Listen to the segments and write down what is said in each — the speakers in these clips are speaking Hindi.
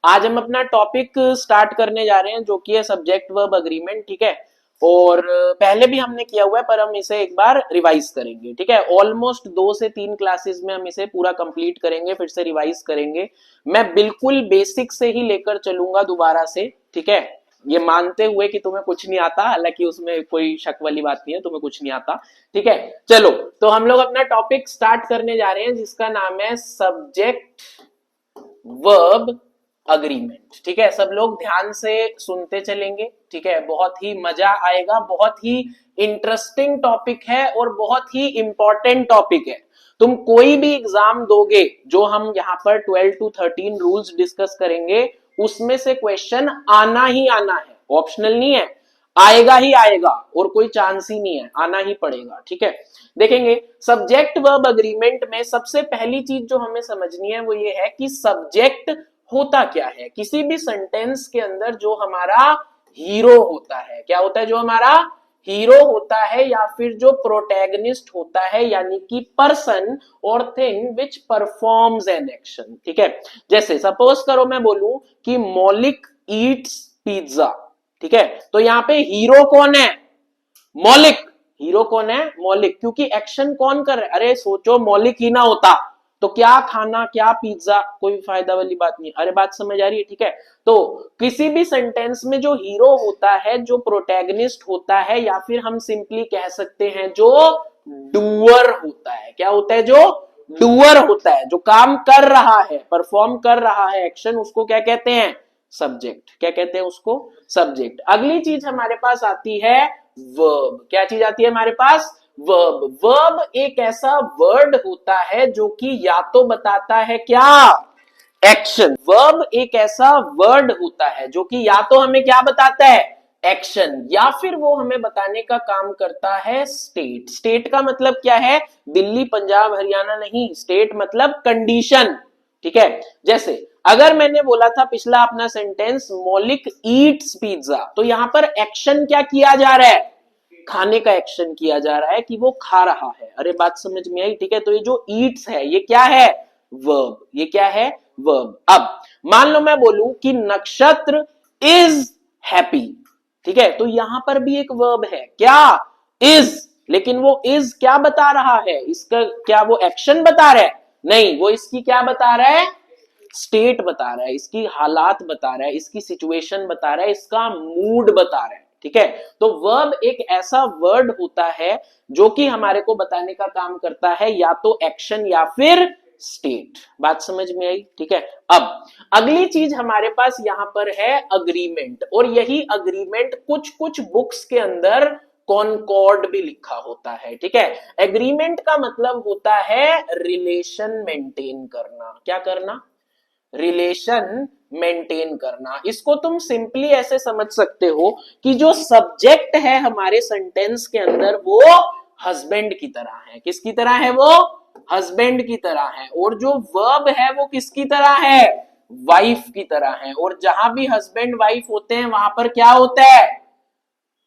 आज हम अपना टॉपिक स्टार्ट करने जा रहे हैं जो कि है सब्जेक्ट वर्ब अग्रीमेंट। ठीक है, और पहले भी हमने किया हुआ है पर हम इसे एक बार रिवाइज करेंगे। ठीक है, ऑलमोस्ट 2 से 3 क्लासेस में हम इसे पूरा कंप्लीट करेंगे, फिर से रिवाइज करेंगे। मैं बिल्कुल बेसिक से ही लेकर चलूंगा दोबारा से। ठीक है, ये मानते हुए कि तुम्हें कुछ नहीं आता, हालांकि उसमें कोई शक वाली बात नहीं है, तुम्हें कुछ नहीं आता। ठीक है, चलो तो हम लोग अपना टॉपिक स्टार्ट करने जा रहे हैं जिसका नाम है सब्जेक्ट वर्ब अग्रीमेंट। ठीक है, सब लोग ध्यान से सुनते चलेंगे। ठीक है, बहुत ही मजा आएगा, बहुत ही इंटरेस्टिंग टॉपिक है और बहुत ही इंपॉर्टेंट टॉपिक है। तुम कोई भी एग्जाम दोगे, जो हम यहाँ पर 12 to 13 रूल्स डिस्कस करेंगे, उसमें से क्वेश्चन आना ही आना है, ऑप्शनल नहीं है, आएगा ही आएगा और कोई चांस ही नहीं है, आना ही पड़ेगा। ठीक है, देखेंगे सब्जेक्ट वर्ब अग्रीमेंट में सबसे पहली चीज जो हमें समझनी है वो ये है कि सब्जेक्ट होता क्या है। किसी भी सेंटेंस के अंदर जो हमारा हीरो होता है, क्या होता है, जो हमारा हीरो होता है या फिर जो प्रोटैगनिस्ट होता है, यानी कि पर्सन और thing which performs an action. ठीक है, जैसे सपोज करो मैं बोलूं कि मौलिक ईट्स पिज्जा। ठीक है, तो यहाँ पे हीरो कौन है, मौलिक। हीरो कौन है, मौलिक, क्योंकि एक्शन कौन कर रहा है। अरे सोचो, मौलिक ही ना होता तो क्या खाना, क्या पिज्जा, कोई फायदा वाली बात नहीं। अरे बात समझ आ रही है। ठीक है, तो किसी भी सेंटेंस में जो हीरो होता है, जो प्रोटैगनिस्ट होता है, या फिर हम सिंपली कह सकते हैं जो डूअर होता है, क्या होता है, जो डूअर होता है, जो काम कर रहा है, परफॉर्म कर रहा है एक्शन, उसको क्या कहते हैं, सब्जेक्ट। क्या कहते हैं उसको, सब्जेक्ट। अगली चीज हमारे पास आती है वर्ब। क्या चीज आती है हमारे पास, वर्ब। वर्ब एक ऐसा वर्ड होता है जो कि या तो बताता है क्या, एक्शन। वर्ब एक ऐसा वर्ड होता है जो कि या तो हमें क्या बताता है, एक्शन, या फिर वो हमें बताने का काम करता है स्टेट। स्टेट का मतलब क्या है, दिल्ली पंजाब हरियाणा नहीं, स्टेट मतलब कंडीशन। ठीक है, जैसे अगर मैंने बोला था पिछला अपना सेंटेंस मौलिक ईट्स पिज्जा, तो यहां पर एक्शन क्या किया जा रहा है, खाने का एक्शन किया जा रहा है कि वो खा रहा है। अरे बात समझ में आई। ठीक है, तो ये जो ईट्स है ये क्या है, वर्ब। ये क्या है, वर्ब। अब मान लो मैं बोलूं कि नक्षत्र इज हैप्पी। ठीक है, तो यहां पर भी एक वर्ब है, क्या, इज। लेकिन वो इज क्या बता रहा है, इसका क्या वो एक्शन बता रहा है, नहीं, वो इसकी क्या बता रहा है, स्टेट बता रहा है, इसकी हालात बता रहा है, इसकी सिचुएशन बता रहा है, इसका मूड बता रहा है। ठीक है, तो वर्ब एक ऐसा वर्ड होता है जो कि हमारे को बताने का काम करता है या तो एक्शन या फिर स्टेट। बात समझ में आई। ठीक है, अब अगली चीज हमारे पास यहां पर है अग्रीमेंट, और यही अग्रीमेंट कुछ कुछ बुक्स के अंदर कॉनकॉर्ड भी लिखा होता है। ठीक है, एग्रीमेंट का मतलब होता है रिलेशन मेंटेन करना। क्या करना, रिलेशन मेंटेन करना। इसको तुम सिंपली ऐसे समझ सकते हो कि जो सब्जेक्ट है हमारे सेंटेंस के अंदर वो हस्बैंड की तरह है। किसकी तरह है, वो हस्बैंड की तरह है। और जो वर्ब है वो किसकी तरह है, वाइफ की तरह है। और जहां भी हस्बैंड वाइफ होते हैं वहां पर क्या होता है,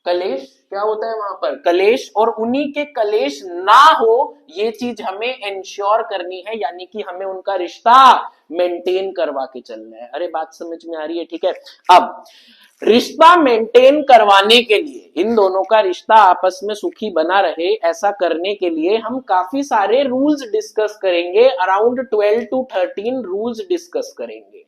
कलेश। क्या होता है वहां पर, कलेश। और उन्हीं के कलेश ना हो ये चीज हमें इंश्योर करनी है, यानी कि हमें उनका रिश्ता मेंटेन करवा के चलना है। अरे बात समझ में आ रही है। ठीक है, अब रिश्ता मेंटेन करवाने के लिए, इन दोनों का रिश्ता आपस में सुखी बना रहे, ऐसा करने के लिए हम काफी सारे रूल्स डिस्कस करेंगे। अराउंड 12 to 13 रूल्स डिस्कस करेंगे।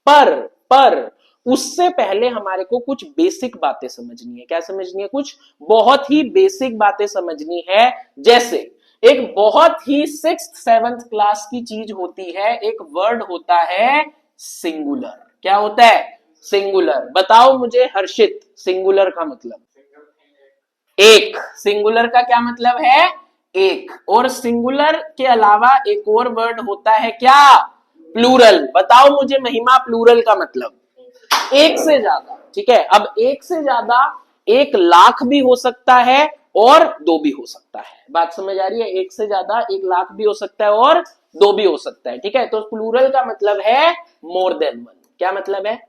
पर उससे पहले हमारे को कुछ बेसिक बातें समझनी है। क्या समझनी है, कुछ बहुत ही बेसिक बातें समझनी है। जैसे एक बहुत ही 6th 7th क्लास की चीज होती है, एक वर्ड होता है सिंगुलर। क्या होता है, सिंगुलर। बताओ मुझे हर्षित, सिंगुलर का मतलब, एक। सिंगुलर का क्या मतलब है, एक। और सिंगुलर के अलावा एक और वर्ड होता है क्या, प्लूरल। बताओ मुझे महिमा, प्लूरल का मतलब एक से ज्यादा। ठीक है, अब एक से ज्यादा 1,00,000 भी हो सकता है और 2 भी हो सकता है। बात समझ आ रही है, एक से ज्यादा 1,00,000 भी हो सकता है और 2 भी हो सकता है। ठीक है, तो प्लूरल का मतलब है मोर देन वन। क्या मतलब है,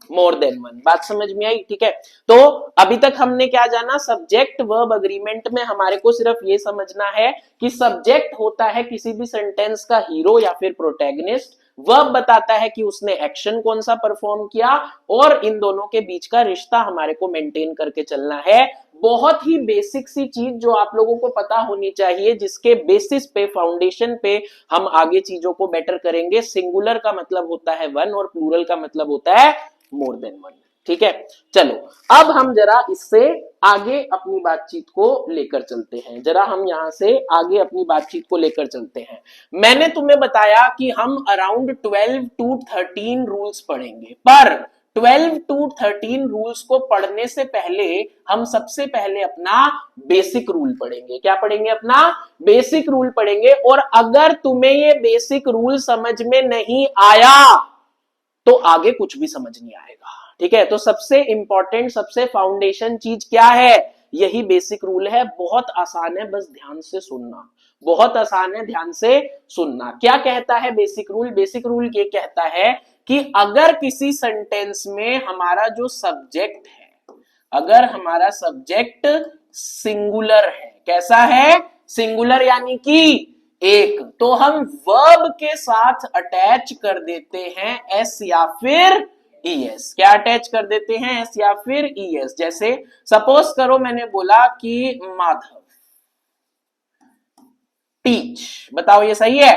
मोर देन वन। बात समझ में आई। ठीक है, तो अभी तक हमने क्या जाना, सब्जेक्ट वर्ब अग्रीमेंट में हमारे को सिर्फ ये समझना है कि सब्जेक्ट होता है किसी भी सेंटेंस का हीरो या फिर प्रोटैगनिस्ट, वर्ब बताता है कि उसने एक्शन कौन सा परफॉर्म किया, और इन दोनों के बीच का रिश्ता हमारे को मेंटेन करके चलना है। बहुत ही बेसिक सी चीज जो आप लोगों को पता होनी चाहिए, जिसके बेसिस पे, फाउंडेशन पे हम आगे चीजों को बेटर करेंगे। सिंगुलर का मतलब होता है वन और प्लूरल का मतलब होता है मोर देन वन। ठीक है, चलो अब हम जरा इससे आगे अपनी बातचीत को लेकर चलते हैं। जरा हम यहां से आगे अपनी बातचीत को लेकर चलते हैं। मैंने तुम्हें बताया कि हम अराउंड 12 टू 13 रूल्स पढ़ेंगे, पर 12 टू 13 रूल्स को पढ़ने से पहले हम सबसे पहले अपना बेसिक रूल पढ़ेंगे। क्या पढ़ेंगे? अपना बेसिक रूल पढ़ेंगे। और अगर तुम्हें ये बेसिक रूल समझ में नहीं आया तो आगे कुछ भी समझ नहीं आएगा। ठीक है, तो सबसे इंपॉर्टेंट, सबसे फाउंडेशन चीज क्या है? यही बेसिक रूल है। बहुत आसान है, बस ध्यान से सुनना। बहुत आसान है, ध्यान से सुनना। क्या कहता है बेसिक रूल? बेसिक रूल ये कहता है कि अगर किसी सेंटेंस में हमारा जो सब्जेक्ट है, अगर हमारा सब्जेक्ट सिंगुलर है, कैसा है? सिंगुलर, यानी कि एक, तो हम वर्ब के साथ अटैच कर देते हैं एस या फिर ईएस। क्या अटैच कर देते हैं? एस या फिर ईएस। जैसे सपोज करो मैंने बोला कि माधव टीच, बताओ ये सही है?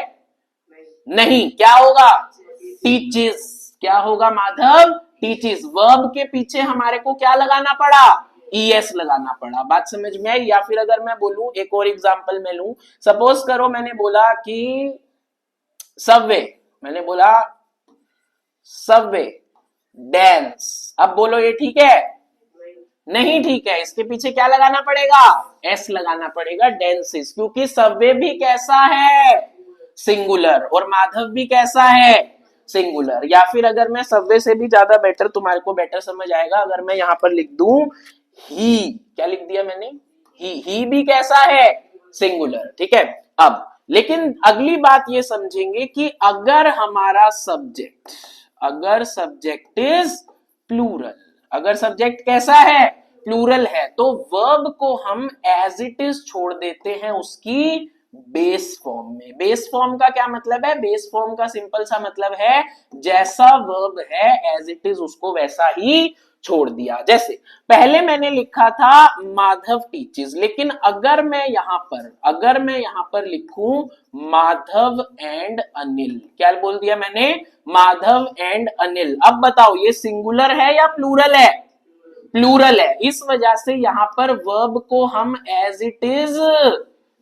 नहीं, क्या होगा? टीचेस। क्या होगा? माधव टीचेस। वर्ब के पीछे हमारे को क्या लगाना पड़ा? ईएस लगाना पड़ा। बात समझ में आई? या फिर अगर मैं बोलूं, एक और एग्जांपल मैं लूं, सपोज करो मैंने बोला कि सबवे, मैंने बोला सबवे डांस। अब बोलो ये ठीक है? नहीं ठीक है। इसके पीछे क्या लगाना पड़ेगा? एस लगाना पड़ेगा, डांसेस, क्योंकि सबवे भी कैसा है? सिंगुलर। और माधव भी कैसा है? सिंगुलर। या फिर अगर मैं सबवे से भी ज्यादा बेटर, तुम्हारे को बेटर समझ आएगा, अगर मैं यहां पर लिख दूं ही, क्या लिख दिया मैंने? ही भी कैसा है? सिंगुलर। ठीक है, अब लेकिन अगली बात ये समझेंगे कि अगर हमारा सब्जेक्ट, अगर सब्जेक्ट इज प्लूरल, अगर सब्जेक्ट कैसा है? प्लूरल है, तो वर्ब को हम एज इट इज छोड़ देते हैं उसकी बेस फॉर्म में। बेस फॉर्म का क्या मतलब है? बेस फॉर्म का सिंपल सा मतलब है जैसा वर्ब है एज इट इज उसको वैसा ही छोड़ दिया। जैसे पहले मैंने लिखा था माधव टीचेस, लेकिन अगर मैं यहां पर लिखूं माधव एंड अनिल, क्या बोल दिया मैंने? माधव एंड अनिल। अब बताओ ये सिंगुलर है या प्लूरल है? प्लूरल है। इस वजह से यहां पर वर्ब को हम एज इट इज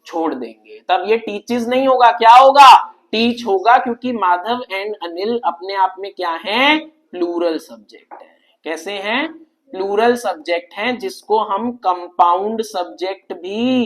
छोड़ देंगे, तब ये टीचेस नहीं होगा, क्या होगा? टीच होगा, क्योंकि माधव एंड अनिल अपने आप में क्या है? प्लूरल सब्जेक्ट है। कैसे हैं? प्लूरल सब्जेक्ट हैं, जिसको हम कंपाउंड सब्जेक्ट भी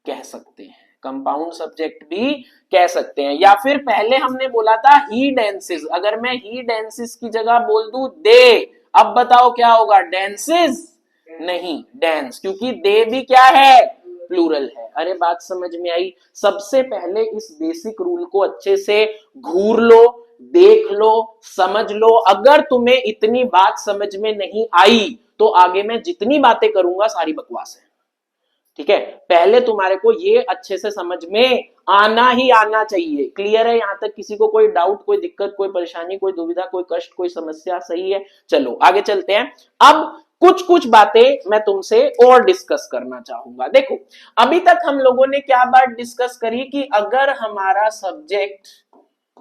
कह सकते हैं। कंपाउंड सब्जेक्ट भी कह सकते हैं। या फिर पहले हमने बोला था ही डांसेस, अगर मैं ही डांसेस की जगह बोल दूं दे, अब बताओ क्या होगा? डांसेस नहीं, डांस, क्योंकि दे भी क्या है? प्लूरल है। अरे बात समझ में आई? सबसे पहले इस बेसिक रूल को अच्छे से घूर लो, देख लो, समझ लो। अगर तुम्हें इतनी बात समझ में नहीं आई तो आगे मैं जितनी बातें करूंगा सारी बकवास है। ठीक है, पहले तुम्हारे को ये अच्छे से समझ में आना ही आना चाहिए। क्लियर है यहां तक? किसी को कोई डाउट, कोई दिक्कत, कोई परेशानी, कोई दुविधा, कोई कष्ट, कोई समस्या? सही है, चलो आगे चलते हैं। अब कुछ कुछ बातें मैं तुमसे और डिस्कस करना चाहूंगा। देखो, अभी तक हम लोगों ने क्या बात डिस्कस करी कि अगर हमारा सब्जेक्ट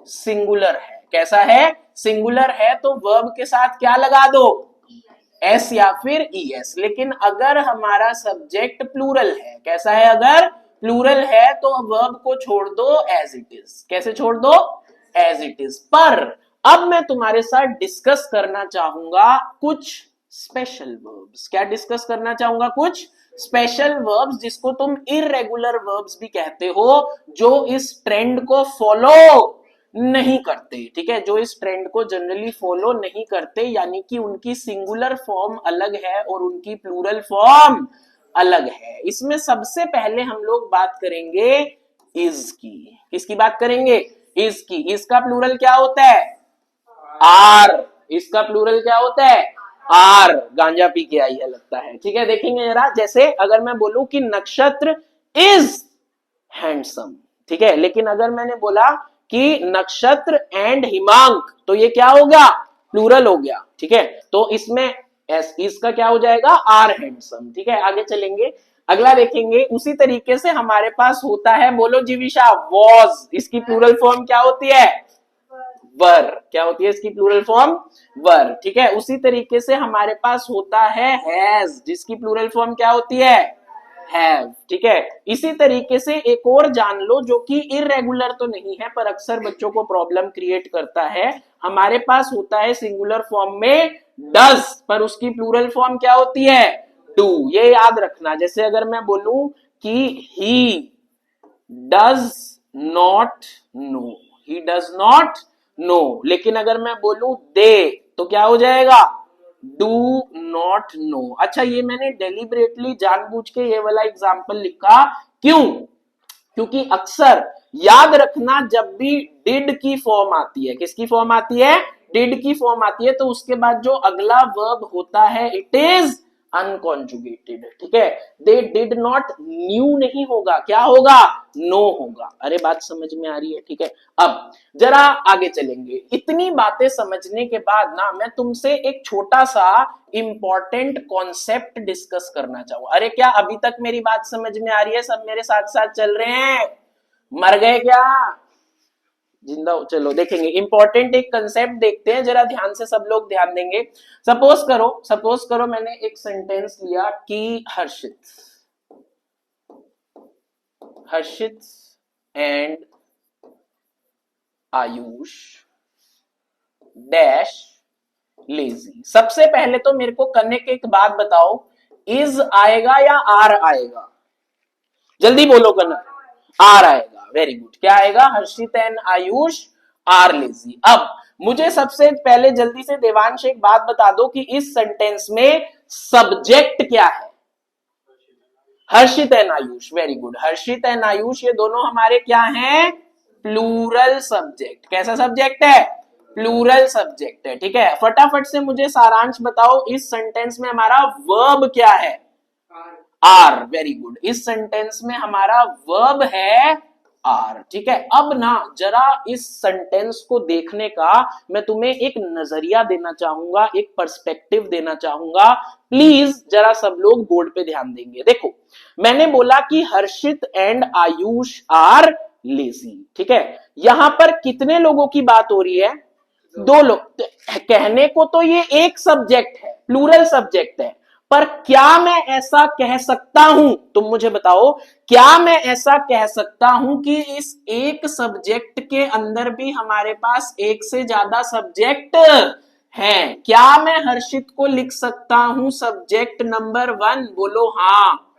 सिंगुलर है, कैसा है? सिंगुलर है, तो वर्ब के साथ क्या लगा दो? एस या फिर ईएस। लेकिन अगर हमारा सब्जेक्ट प्लूरल है, कैसा है? अगर प्लूरल है तो वर्ब को छोड़ दो एज इट इज। कैसे छोड़ दो? As it is. पर अब मैं तुम्हारे साथ डिस्कस करना चाहूंगा कुछ स्पेशल वर्ब्स। क्या डिस्कस करना चाहूंगा? कुछ स्पेशल वर्ब्स, जिसको तुम इररेगुलर वर्ब्स भी कहते हो, जो इस ट्रेंड को फॉलो नहीं करते। ठीक है, जो इस ट्रेंड को जनरली फॉलो नहीं करते, यानी कि उनकी सिंगुलर फॉर्म अलग है और उनकी प्लूरल फॉर्म अलग है। इसमें सबसे पहले हम लोग बात करेंगे इज की। किसकी बात करेंगे? इज की। इसका प्लूरल क्या होता है? आर। इसका प्लूरल क्या होता है? आर। गांजा पी के आई है लगता है। ठीक है, देखेंगे जरा। जैसे अगर मैं बोलूं कि नक्षत्र इज हैंडसम, ठीक है, लेकिन अगर मैंने बोला कि नक्षत्र एंड हिमांक, तो ये क्या हो गया, प्लूरल हो गया, ठीक है। तो इसमें इसका क्या हो जाएगा, आर हैंडसम, ठीक है। आगे चलेंगे, अगला देखेंगे। उसी तरीके से हमारे पास होता है, बोलो जीविशा, वॉज, इसकी प्लूरल फॉर्म क्या होती है, वर, क्या होती है इसकी प्लूरल फॉर्म, वर, ठीक है। उसी तरीके से हमारे पास होता है हैज, जिसकी प्लूरल फॉर्म क्या होती है, हैव, ठीक है। इसी तरीके से एक और जान लो जो कि इरेगुलर तो नहीं है पर अक्सर बच्चों को प्रॉब्लम क्रिएट करता है, हमारे पास होता है सिंगुलर फॉर्म में डज, पर उसकी प्लूरल फॉर्म क्या होती है, डू, ये याद रखना। जैसे अगर मैं बोलूं कि he does not know, he does not know, लेकिन अगर मैं बोलूं दे तो क्या हो जाएगा, डू नॉट नो। अच्छा, ये मैंने डेलिबरेटली जानबूझ के ये वाला एग्जांपल लिखा, क्यों, क्योंकि अक्सर याद रखना जब भी डिड की फॉर्म आती है, किसकी फॉर्म आती है, डिड की फॉर्म आती है, तो उसके बाद जो अगला वर्ब होता है इट इज अनकॉन्जुगेटेड, ठीक है। दे डिड नॉट न्यू नहीं होगा, क्या होगा, नो होगा। अरे बात समझ में आ रही है, ठीक है। अब जरा आगे चलेंगे। इतनी बातें समझने के बाद ना मैं तुमसे एक छोटा सा इंपॉर्टेंट कॉन्सेप्ट डिस्कस करना चाहूंगा। अरे क्या अभी तक मेरी बात समझ में आ रही है, सब मेरे साथ साथ चल रहे हैं, मर गए क्या, जिंदा हो, चलो देखेंगे। इंपॉर्टेंट एक कंसेप्ट देखते हैं, जरा ध्यान से सब लोग ध्यान देंगे। सपोज करो मैंने एक सेंटेंस लिया कि हर्षित एंड आयुष डैश लेजी। सबसे पहले तो मेरे को करने के एक बात बताओ, इज आएगा या आर आएगा, जल्दी बोलो करना, आर आएगा, वेरी गुड। क्या आएगा, हर्षित एंड आयुष आर लेजी। अब मुझे सबसे पहले जल्दी से देवांश एक बात बता दो कि इस सेंटेंस में सब्जेक्ट क्या है, Harshit and Ayush, very good. Harshit and Ayush ये दोनों हमारे क्या हैं, प्लूरल सब्जेक्ट। कैसा सब्जेक्ट है, प्लूरल सब्जेक्ट है, ठीक है। फटाफट से मुझे सारांश बताओ, इस सेंटेंस में हमारा वर्ब क्या है, आर, वेरी गुड। इस सेंटेंस में हमारा वर्ब है आर, ठीक है। अब ना जरा इस सेंटेंस को देखने का मैं तुम्हें एक नजरिया देना चाहूंगा, एक पर्सपेक्टिव देना चाहूंगा। प्लीज जरा सब लोग बोर्ड पे ध्यान देंगे। देखो, मैंने बोला कि हर्षित एंड आयुष आर लेजी, ठीक है। यहां पर कितने लोगों की बात हो रही है, दो लोग। कहने को तो ये एक सब्जेक्ट है, प्लूरल सब्जेक्ट है, पर क्या मैं ऐसा कह सकता हूं, तुम मुझे बताओ, क्या मैं ऐसा कह सकता हूं कि इस एक सब्जेक्ट के अंदर भी हमारे पास एक से ज्यादा सब्जेक्ट हैं? क्या मैं हर्षित को लिख सकता हूं सब्जेक्ट नंबर 1, बोलो हाँ।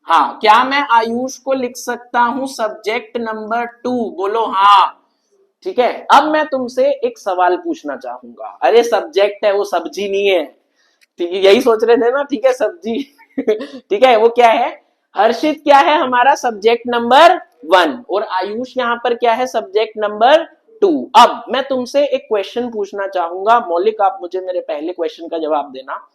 हाँ, क्या मैं आयुष को लिख सकता हूं सब्जेक्ट नंबर 2, बोलो हाँ, ठीक है। अब मैं तुमसे एक सवाल पूछना चाहूंगा। अरे सब्जेक्ट है, वो सब्जी नहीं है, ठीक है, यही सोच रहे थे ना, ठीक है, सब्जी ठीक है। वो क्या है, हर्षित क्या है हमारा सब्जेक्ट नंबर 1 और आयुष यहां पर क्या है, सब्जेक्ट नंबर 2। अब मैं तुमसे एक क्वेश्चन पूछना चाहूंगा, मौलिक, आप मुझे मेरे पहले क्वेश्चन का जवाब देना।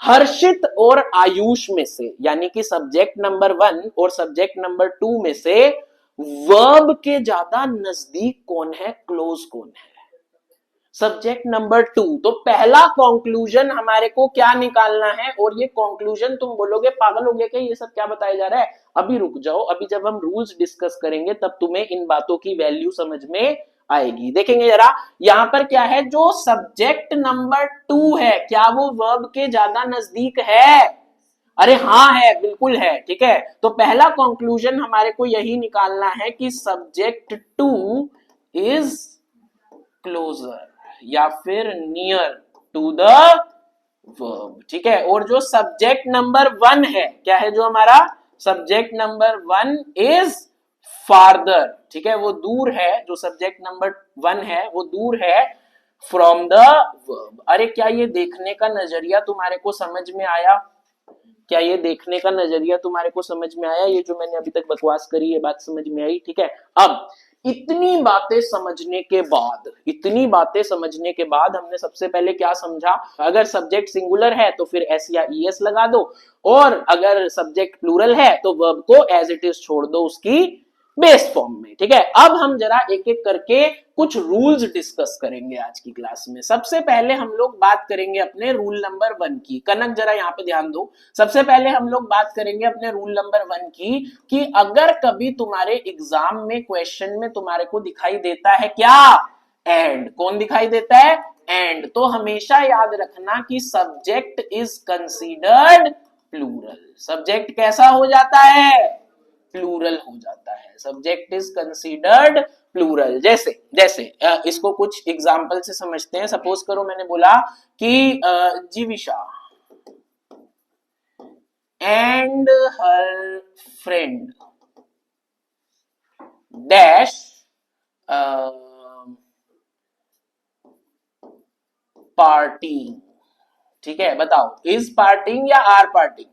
हर्षित और आयुष में से, यानी कि सब्जेक्ट नंबर 1 और सब्जेक्ट नंबर 2 में से वर्ब के ज्यादा नजदीक कौन है, क्लोज कौन है, सब्जेक्ट नंबर 2। तो पहला कंक्लूजन हमारे को क्या निकालना है, और ये कंक्लूजन तुम बोलोगे पागल हो गया क्या, ये सब क्या बताया जा रहा है, अभी रुक जाओ, अभी जब हम रूल्स डिस्कस करेंगे तब तुम्हें इन बातों की वैल्यू समझ में आएगी। देखेंगे जरा, यहां पर क्या है, जो सब्जेक्ट नंबर 2 है क्या वो वर्ब के ज्यादा नजदीक है, अरे हाँ है, बिल्कुल है, ठीक है। तो पहला कंक्लूजन हमारे को यही निकालना है कि सब्जेक्ट 2 इज क्लोजर या फिर नियर टू द वर्ब, ठीक है। और जो सब्जेक्ट नंबर 1 है, क्या है जो हमारा सब्जेक्ट नंबर 1 इज फार्दर, ठीक है, वो दूर है, जो सब्जेक्ट नंबर 1 है वो दूर है फ्रॉम द वर्ब। अरे क्या ये देखने का नजरिया तुम्हारे को समझ में आया, क्या ये देखने का नजरिया तुम्हारे को समझ में आया, ये जो मैंने अभी तक बकवास करी ये बात समझ में आई, ठीक है। अब इतनी बातें समझने के बाद हमने सबसे पहले क्या समझा, अगर सब्जेक्ट सिंगुलर है तो फिर एस या ईएस लगा दो, और अगर सब्जेक्ट प्लूरल है तो वर्ब को एज इट इज छोड़ दो उसकी बेस फॉर्म में, ठीक है। अब हम जरा एक एक करके कुछ रूल्स डिस्कस करेंगे आज की क्लास में। सबसे पहले हम लोग बात करेंगे अपने रूल नंबर 1 की। कनक जरा यहाँ पे ध्यान दो। सबसे पहले हम लोग बात करेंगे अपने रूल नंबर 1 की कि अगर कभी तुम्हारे एग्जाम में क्वेश्चन में तुम्हारे को दिखाई देता है क्या, एंड, कौन दिखाई देता है, एंड, तो हमेशा याद रखना कि subject is considered plural. Subject कैसा हो जाता है, प्लूरल हो जाता है। Subject is considered plural. जैसे जैसे इसको कुछ एग्जांपल से समझते हैं। सपोज करो मैंने बोला कि Jivisha and her friend dash partying, ठीक है। बताओ, इज पार्टिंग या are partying,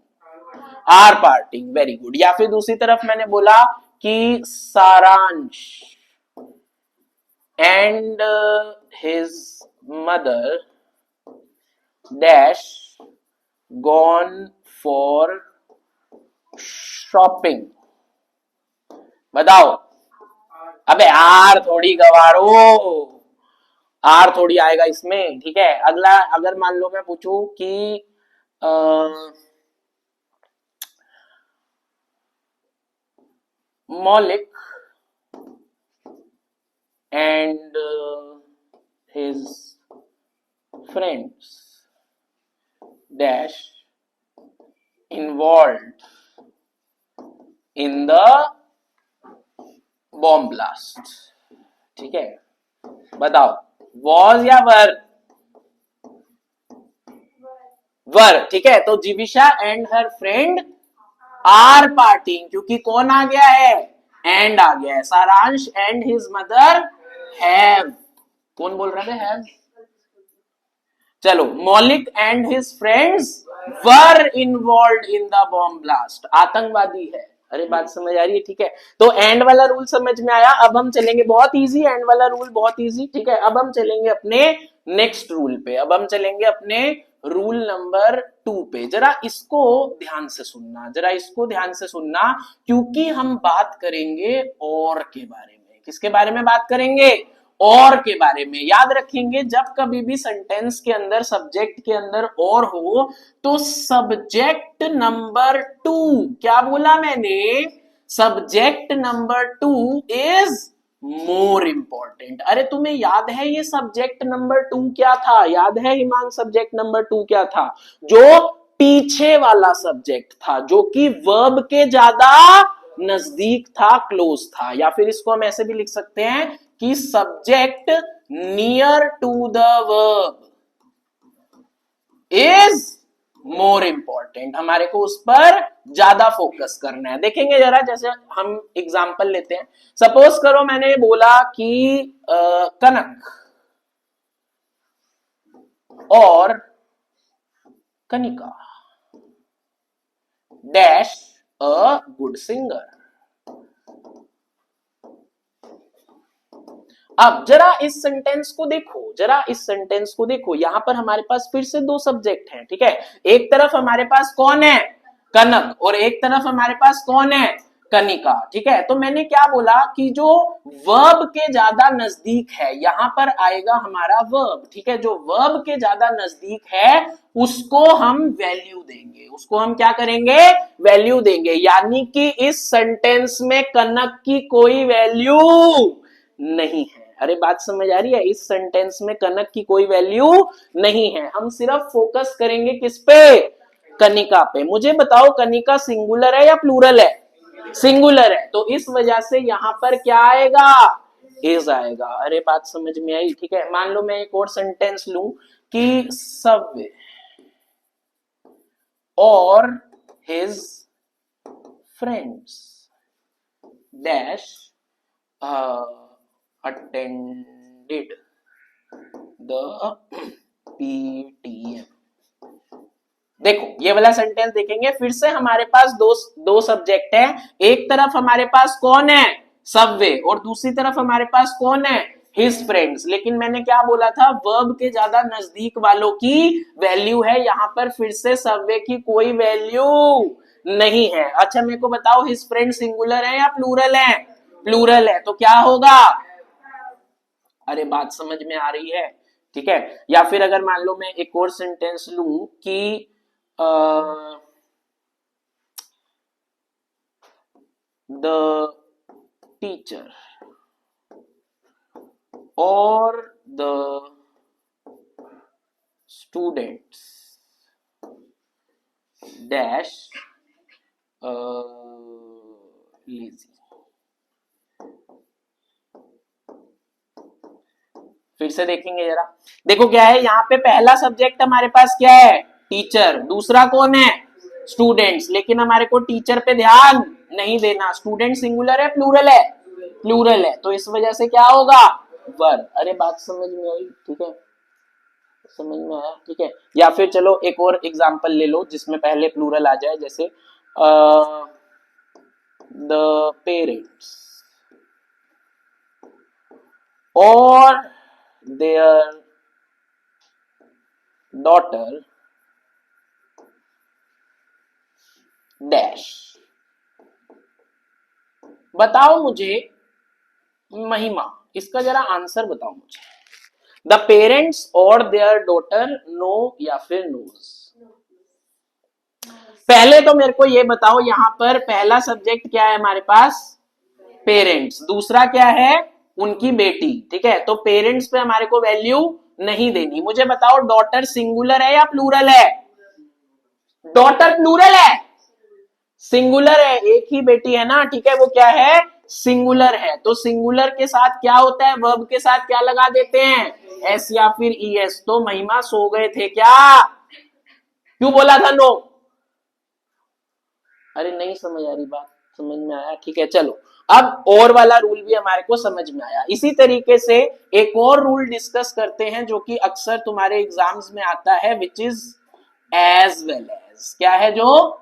are partying, very good. या फिर दूसरी तरफ मैंने बोला कि Saransh and his mother dash gone for shopping. बताओ, अबे आर थोड़ी गवारो, आर थोड़ी आएगा इसमें, ठीक है। अगला, अगर मान लो मैं पूछूं कि मौलिक and his friends dash involved in the bomb blast, ठीक है। बताओ, was या वर, वर, ठीक है। तो Jivisha and her friend are partying, क्योंकि कौन आ गया है, एंड आ गया है। सारांश एंड हिज मदर हैव, कौन बोल रहा है, हैव। चलो, मौलिक and his friends were involve in the bomb blast, आतंकवादी है। अरे बात समझ आ रही है, ठीक है। तो एंड वाला रूल समझ में आया। अब हम चलेंगे, बहुत इजी, एंड वाला रूल बहुत इजी, ठीक है। अब हम चलेंगे अपने नेक्स्ट रूल पे। अब हम चलेंगे अपने रूल नंबर 2 पे। जरा इसको ध्यान से सुनना, जरा इसको ध्यान से सुनना, क्योंकि हम बात करेंगे और के बारे में। किसके बारे में बात करेंगे, और के बारे में। याद रखेंगे, जब कभी भी सेंटेंस के अंदर, सब्जेक्ट के अंदर और हो, तो सब्जेक्ट नंबर 2, क्या बोला मैंने, subject number 2 is more important. अरे तुम्हें याद है ये सब्जेक्ट नंबर 2 क्या था, याद है हिमांश, सब्जेक्ट नंबर 2 क्या था, जो पीछे वाला सब्जेक्ट था, जो कि वर्ब के ज्यादा नजदीक था, क्लोज था। या फिर इसको हम ऐसे भी लिख सकते हैं कि subject near to the verb is more important. हमारे को उस पर ज्यादा फोकस करना है। देखेंगे जरा, जैसे हम एग्जांपल लेते हैं। सपोज करो मैंने बोला कि कनक और Kanika dash a good singer. अब जरा इस सेंटेंस को देखो, जरा इस सेंटेंस को देखो। यहां पर हमारे पास फिर से दो सब्जेक्ट हैं, ठीक है। एक तरफ हमारे पास कौन है, कनक, और एक तरफ हमारे पास कौन है, कनिका, ठीक है। तो मैंने क्या बोला कि जो वर्ब के ज्यादा नजदीक है, यहां पर आएगा हमारा वर्ब, ठीक है। जो वर्ब के ज्यादा नजदीक है उसको हम वैल्यू देंगे, उसको हम क्या करेंगे, वैल्यू देंगे। यानी कि इस सेंटेंस में कनक की कोई वैल्यू नहीं है। अरे बात समझ आ रही है, इस सेंटेंस में कनक की कोई वैल्यू नहीं है। हम सिर्फ फोकस करेंगे किस पे, कनिका पे। मुझे बताओ, कनिका सिंगुलर है या प्लूरल है, सिंगुलर है। तो इस वजह से यहां पर क्या आएगा, इज आएगा। अरे बात समझ में आई, ठीक है। मान लो मैं एक और सेंटेंस लूं कि सबवे और his friends dash attended the PTM। देखो ये वाला सेंटेंस देखेंगे, फिर से हमारे पास दो सब्जेक्ट है। एक तरफ हमारे पास कौन है, सबवे, और दूसरी तरफ हमारे पास कौन है, हिज फ्रेंड्स। लेकिन मैंने क्या बोला था, वर्ब के ज्यादा नजदीक वालों की वैल्यू है। यहां पर फिर से सबवे की कोई वैल्यू नहीं है। अच्छा मेरे को बताओ, हिज फ्रेंड सिंगुलर है या प्लूरल है, प्लूरल है तो क्या होगा? अरे बात समझ में आ रही है? ठीक है। या फिर अगर मान लो मैं एक और सेंटेंस लूं कि द टीचर और द स्टूडेंट्स डैश लेजी। फिर से देखेंगे जरा। देखो क्या है यहाँ पे, पहला सब्जेक्ट हमारे पास क्या है? टीचर। दूसरा कौन है? स्टूडेंट्स। लेकिन हमारे को टीचर पे ध्यान नहीं देना। स्टूडेंट सिंगुलर है प्लूरल है? प्लूरल है, तो इस वजह से क्या होगा? वर। अरे बात समझ में आई? ठीक है, समझ में आया? ठीक है। या फिर चलो एक और एग्जांपल ले लो जिसमें पहले प्लूरल आ जाए, जैसे द पेरेंट्स और देयर डॉटर डैश। बताओ मुझे महिमा, इसका जरा आंसर बताओ मुझे। द पेरेंट्स और देयर डॉटर नो या फिर नोज? पहले तो मेरे को ये बताओ, यहां पर पहला सब्जेक्ट क्या है हमारे पास? पेरेंट्स। दूसरा क्या है? उनकी बेटी। ठीक है, तो पेरेंट्स पे हमारे को वैल्यू नहीं देनी। मुझे बताओ डॉटर सिंगुलर है या प्लूरल है? डॉटर प्लूरल है? सिंगुलर है, एक ही बेटी है ना। ठीक है, वो क्या है? सिंगुलर है। तो सिंगुलर के साथ क्या होता है? वर्ब के साथ क्या लगा देते हैं? एस या फिर ई एस। तो महिमा सो गए थे क्या? क्यों बोला था नो? अरे नहीं समझ आ रही बात? समझ में आया? ठीक है, चलो अब और वाला रूल भी हमारे को समझ में आया। इसी तरीके से एक और रूल डिस्कस करते हैं जो कि अक्सर तुम्हारे एग्जाम्स में आता है, which is as well as. क्या है? जो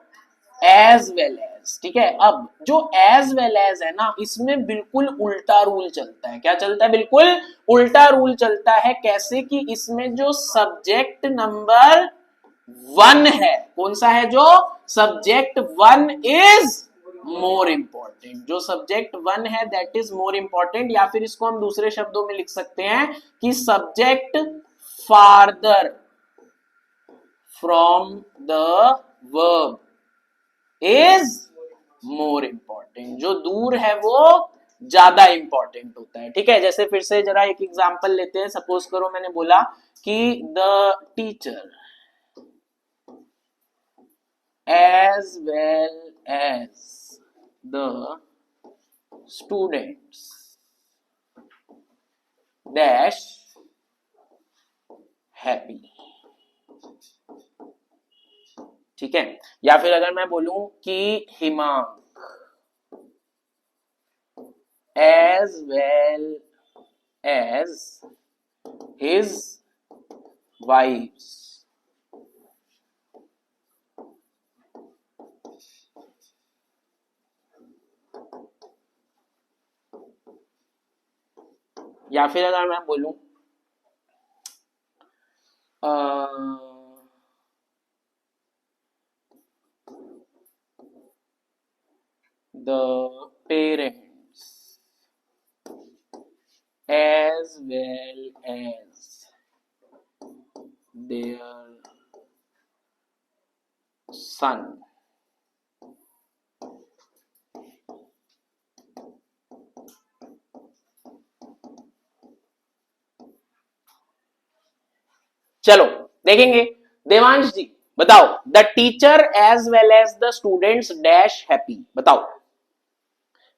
एज वेल एज। ठीक है, अब जो एज वेल एज है ना, इसमें बिल्कुल उल्टा रूल चलता है। क्या चलता है? बिल्कुल उल्टा रूल चलता है। कैसे? कि इसमें जो सब्जेक्ट नंबर 1 है, कौन सा है? जो सब्जेक्ट 1 इज मोर इंपॉर्टेंट। जो सब्जेक्ट 1 है दैट इज मोर इंपॉर्टेंट। या फिर इसको हम दूसरे शब्दों में लिख सकते हैं कि subject farther from the verb is more important. जो दूर है वो ज्यादा इंपॉर्टेंट होता है। ठीक है, जैसे फिर से जरा एक एग्जांपल लेते हैं। सपोज करो मैंने बोला कि the teacher as well as the students dash happy। ठीक है, या फिर अगर मैं बोलूं कि हिमांक as well as his wives या फिर अगर मैं बोलूं the parents as well as their son चलो देखेंगे। देवांश जी बताओ, the teacher as well as the students dash happy. बताओ।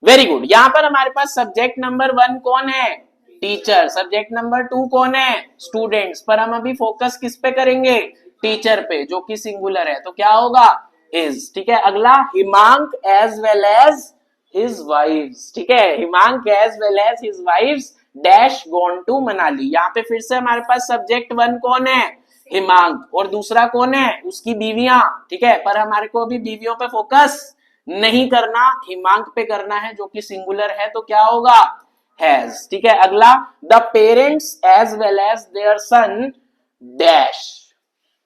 Very good. यहां पर हमारे पास सब्जेक्ट नंबर 1 कौन है? टीचर। सब्जेक्ट नंबर 2 कौन है? स्टूडेंट्स। पर हम अभी फोकस किस पे करेंगे? टीचर पे, जो कि सिंगुलर है। तो क्या होगा? इज। ठीक है, अगला Himank as well as his wife's. ठीक है, Himank as well as his wife's dash gone to Manali. यहाँ पे फिर से हमारे पास सब्जेक्ट 1 कौन है? हिमांक। और दूसरा कौन है? उसकी बीवियां। ठीक है, पर हमारे को अभी बीवियों पे फोकस नहीं करना, हिमांक पे करना है जो कि सिंगुलर है। तो क्या होगा? हैज। ठीक है, अगला the parents as well as their son dash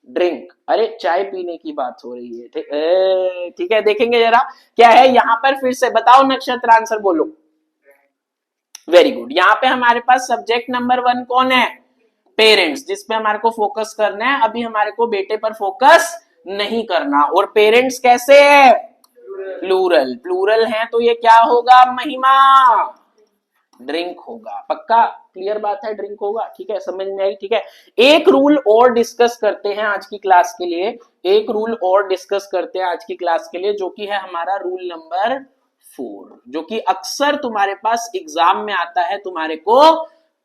drink. अरे चाय पीने की बात हो रही है। ठीक है, देखेंगे जरा क्या है यहां पर। फिर से बताओ नक्षत्र, आंसर बोलो। Very good. यहाँ पे हमारे पास सब्जेक्ट नंबर 1 कौन है? पेरेंट्स, जिसपे हमारे को फोकस करना है। अभी हमारे को बेटे पर फोकस नहीं करना। और पेरेंट्स कैसे है? प्लूरल। प्लूरल है तो ये क्या होगा? महिमा। ड्रिंक होगा। पक्का? क्लियर बात है, ड्रिंक होगा। ठीक है, समझ में आई? ठीक है, एक रूल और डिस्कस करते हैं आज की क्लास के लिए। एक रूल और डिस्कस करते हैं आज की क्लास के लिए, जो कि है हमारा रूल नंबर 4, जो कि अक्सर तुम्हारे पास एग्जाम में आता है तुम्हारे को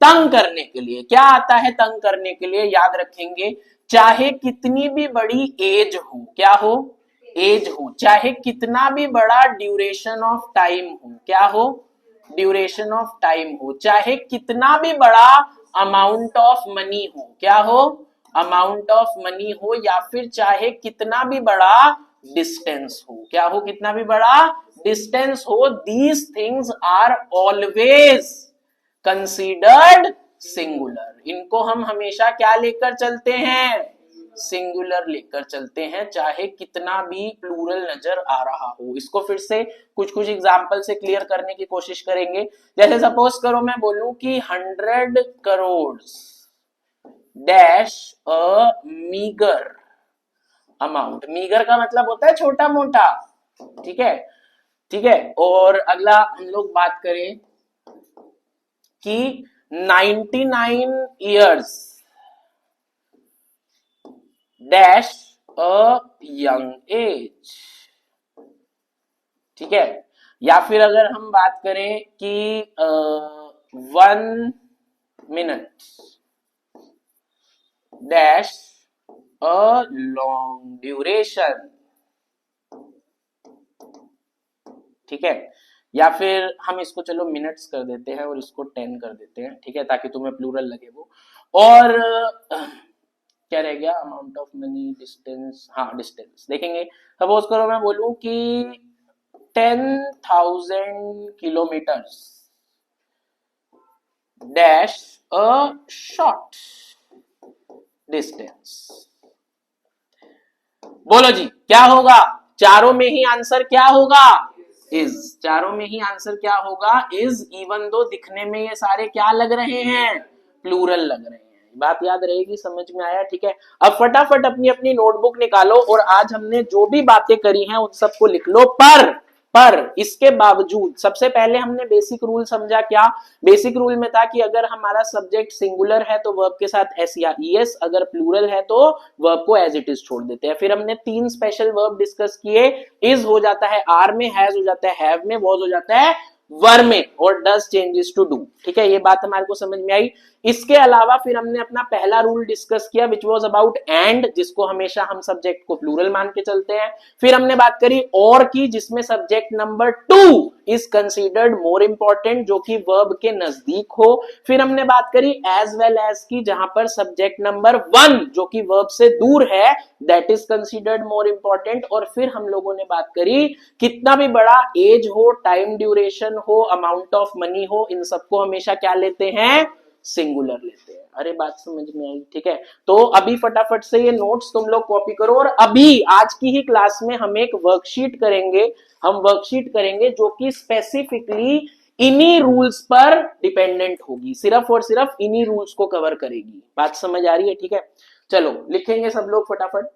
तंग करने के लिए। क्या आता है तंग करने के लिए? याद रखेंगे, चाहे कितनी भी बड़ी एज हो, क्या हो? एज हो। चाहे कितना भी बड़ा ड्यूरेशन ऑफ टाइम हो, क्या हो? ड्यूरेशन ऑफ टाइम हो। चाहे कितना भी बड़ा अमाउंट ऑफ मनी हो, क्या हो? अमाउंट ऑफ मनी हो। या फिर चाहे कितना भी बड़ा डिस्टेंस हो, क्या हो? कितना भी बड़ा डिस्टेंस हो, these things are always considered singular. इनको हम हमेशा क्या लेकर चलते हैं? सिंगुलर लेकर चलते हैं, चाहे कितना भी प्लूरल नजर आ रहा हो। इसको फिर से कुछ कुछ एग्जांपल से क्लियर करने की कोशिश करेंगे। जैसे सपोज करो मैं बोलूं कि 100 crore dash a meagre amount. Meagre का मतलब होता है छोटा मोटा। ठीक है, ठीक है। और अगला हम लोग बात करें कि 99 years dash a young age. ठीक है, या फिर अगर हम बात करें कि 1 minute dash a long duration. ठीक है, या फिर हम इसको चलो मिनट्स कर देते हैं और इसको 10 कर देते हैं। ठीक है, ताकि तुम्हें प्लूरल लगे वो। और क्या रह गया? Amount of money, distance. हाँ, डिस्टेंस देखेंगे। सपोज करो मैं बोलूं कि 10,000 kilometres dash a short distance. बोलो जी, क्या होगा? चारों में ही आंसर क्या होगा? इज। चारों में ही आंसर क्या होगा? इज। इवन दो दिखने में ये सारे क्या लग रहे हैं? प्लूरल लग रहे हैं। बात याद रहेगी, समझ में आया? ठीक है, अब फटाफट अपनी अपनी नोटबुक निकालो और आज हमने जो भी बातें करी हैं उन सबको लिख लो। पर इसके बावजूद सबसे पहले हमने बेसिक रूल समझा। क्या बेसिक रूल में था कि अगर हमारा सब्जेक्ट सिंगुलर है तो वर्ब के साथ एस या ईएस, अगर प्लूरल है तो वर्ब को एज इट इज छोड़ देते हैं। फिर हमने 3 स्पेशल वर्ब डिस्कस किए। इज हो जाता है आर में, हैज हो जाता है हैव में, वॉज हो जाता है वर में, और डज चेंजेस टू डू। ठीक है, ये बात हमारे को समझ में आई। इसके अलावा फिर हमने अपना पहला रूल डिस्कस किया विच वाज अबाउट एंड, जिसको हमेशा हम सब्जेक्ट को प्लूरल मान के चलते हैं। फिर हमने बात करी और की, जिसमें subject number 2 is considered more important, जो कि वर्ब के नजदीक हो। फिर हमने बात करी एज वेल एज की, जहां पर सब्जेक्ट नंबर 1 जो कि वर्ब से दूर है that is considered more important. और फिर हम लोगों ने बात करी कितना भी बड़ा एज हो, टाइम ड्यूरेशन हो, अमाउंट ऑफ मनी हो, इन सबको हमेशा क्या लेते हैं? सिंगुलर लेते हैं। अरे बात समझ में आई? ठीक है, तो अभी फटाफट से ये नोट्स तुम लोग कॉपी करो। और अभी आज की ही क्लास में हम एक वर्कशीट करेंगे। हम वर्कशीट करेंगे जो कि स्पेसिफिकली इन्हीं रूल्स पर डिपेंडेंट होगी, सिर्फ और सिर्फ इन्हीं रूल्स को कवर करेगी। बात समझ आ रही है? ठीक है, चलो लिखेंगे सब लोग फटाफट।